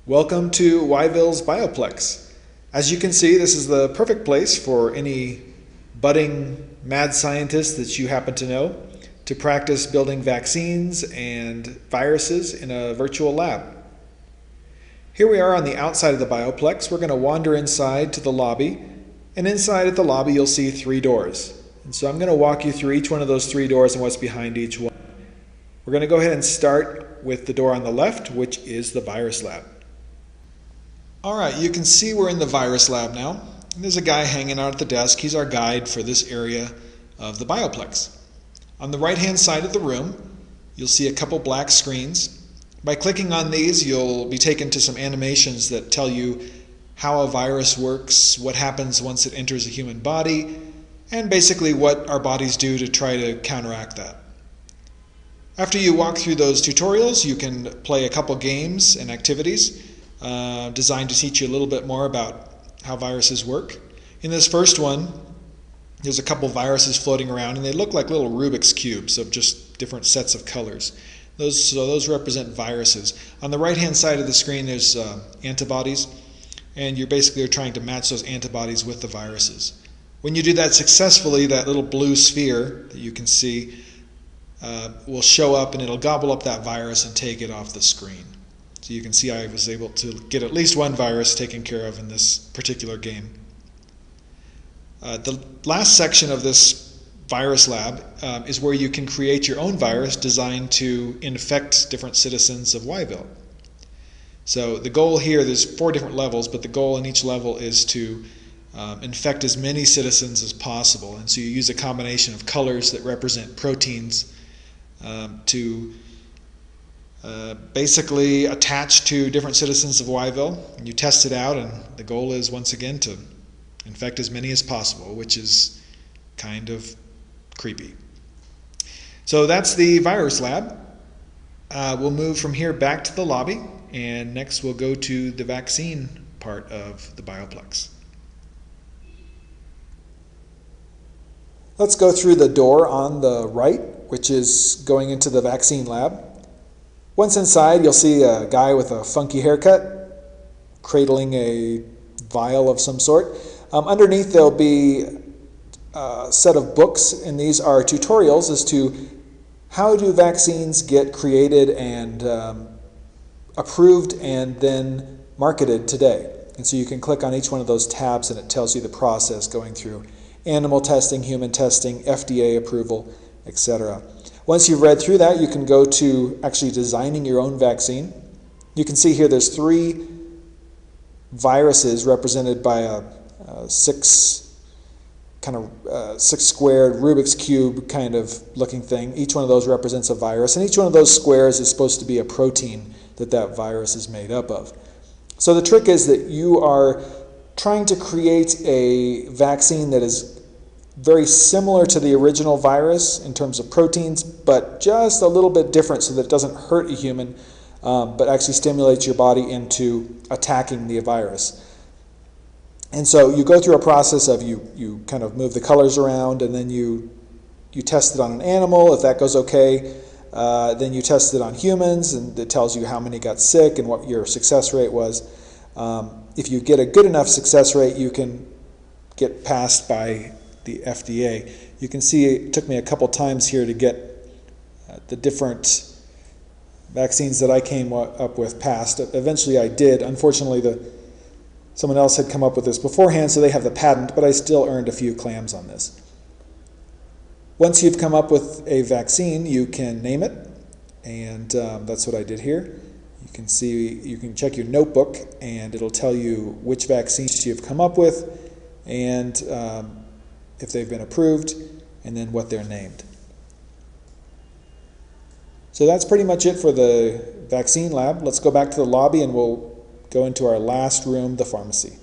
Welcome to Whyville's Bioplex. As you can see, this is the perfect place for any budding mad scientist that you happen to know to practice building vaccines and viruses in a virtual lab. Here we are on the outside of the Bioplex. We're going to wander inside to the lobby, and inside at the lobby you'll see 3 doors. And so I'm going to walk you through each one of those 3 doors and what's behind each one. We're going to go ahead and start with the door on the left, which is the virus lab. Alright, you can see we're in the virus lab now. And there's a guy hanging out at the desk. He's our guide for this area of the Bioplex. On the right hand side of the room, you'll see a couple black screens. By clicking on these, you'll be taken to some animations that tell you how a virus works, what happens once it enters a human body, and basically what our bodies do to try to counteract that. After you walk through those tutorials, you can play a couple games and activities designed to teach you a little bit more about how viruses work. In this first one, there's a couple viruses floating around, and they look like little Rubik's cubes of just different sets of colors. Those represent viruses. On the right-hand side of the screen, there's antibodies, and you're basically trying to match those antibodies with the viruses. When you do that successfully, that little blue sphere that you can see will show up, and it'll gobble up that virus and take it off the screen. So you can see I was able to get at least one virus taken care of in this particular game. The last section of this virus lab is where you can create your own virus designed to infect different citizens of Whyville. So the goal here, there's 4 different levels, but the goal in each level is to infect as many citizens as possible. And so you use a combination of colors that represent proteins to basically attach to different citizens of Whyville, and you test it out, and the goal is once again to infect as many as possible, which is kind of creepy. So that's the virus lab. We'll move from here back to the lobby, and next we'll go to the vaccine part of the Bioplex. Let's go through the door on the right, which is going into the vaccine lab. Once inside, you'll see a guy with a funky haircut cradling a vial of some sort. Underneath, there'll be a set of books, and these are tutorials as to how do vaccines get created and approved and then marketed today. And so you can click on each one of those tabs, and it tells you the process going through animal testing, human testing, FDA approval, etc. Once you've read through that, you can go to actually designing your own vaccine. You can see here there's 3 viruses represented by a 6 squared Rubik's Cube kind of looking thing. Each one of those represents a virus, and each one of those squares is supposed to be a protein that virus is made up of. So the trick is that you are trying to create a vaccine that is very similar to the original virus in terms of proteins, but just a little bit different so that it doesn't hurt a human, but actually stimulates your body into attacking the virus. And so you go through a process of you kind of move the colors around, and then you test it on an animal. If that goes okay, then you test it on humans, and it tells you how many got sick and what your success rate was. If you get a good enough success rate, you can get passed by the FDA. You can see it took me a couple times here to get the different vaccines that I came up with passed. Eventually I did. Unfortunately, someone else had come up with this beforehand, so they have the patent, but I still earned a few clams on this. Once you've come up with a vaccine, you can name it, and that's what I did here. You can see, you can check your notebook, and it'll tell you which vaccines you've come up with, and if they've been approved, and then what they're named. So that's pretty much it for the vaccine lab. Let's go back to the lobby, and we'll go into our last room, the pharmacy.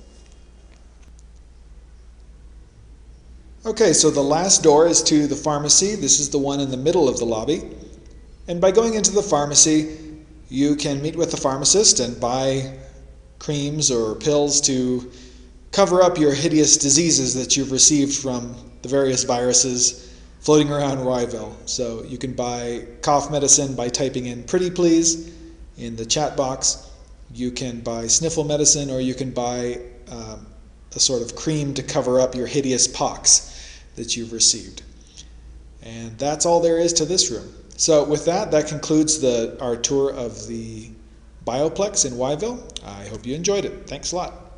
Okay, so the last door is to the pharmacy. This is the one in the middle of the lobby. And by going into the pharmacy, you can meet with the pharmacist and buy creams or pills to cover up your hideous diseases that you've received from the various viruses floating around Whyville. So you can buy cough medicine by typing in "pretty please" in the chat box. You can buy sniffle medicine, or you can buy a sort of cream to cover up your hideous pox that you've received. And that's all there is to this room. So with that, that concludes our tour of the Bioplex in Whyville. I hope you enjoyed it. Thanks a lot.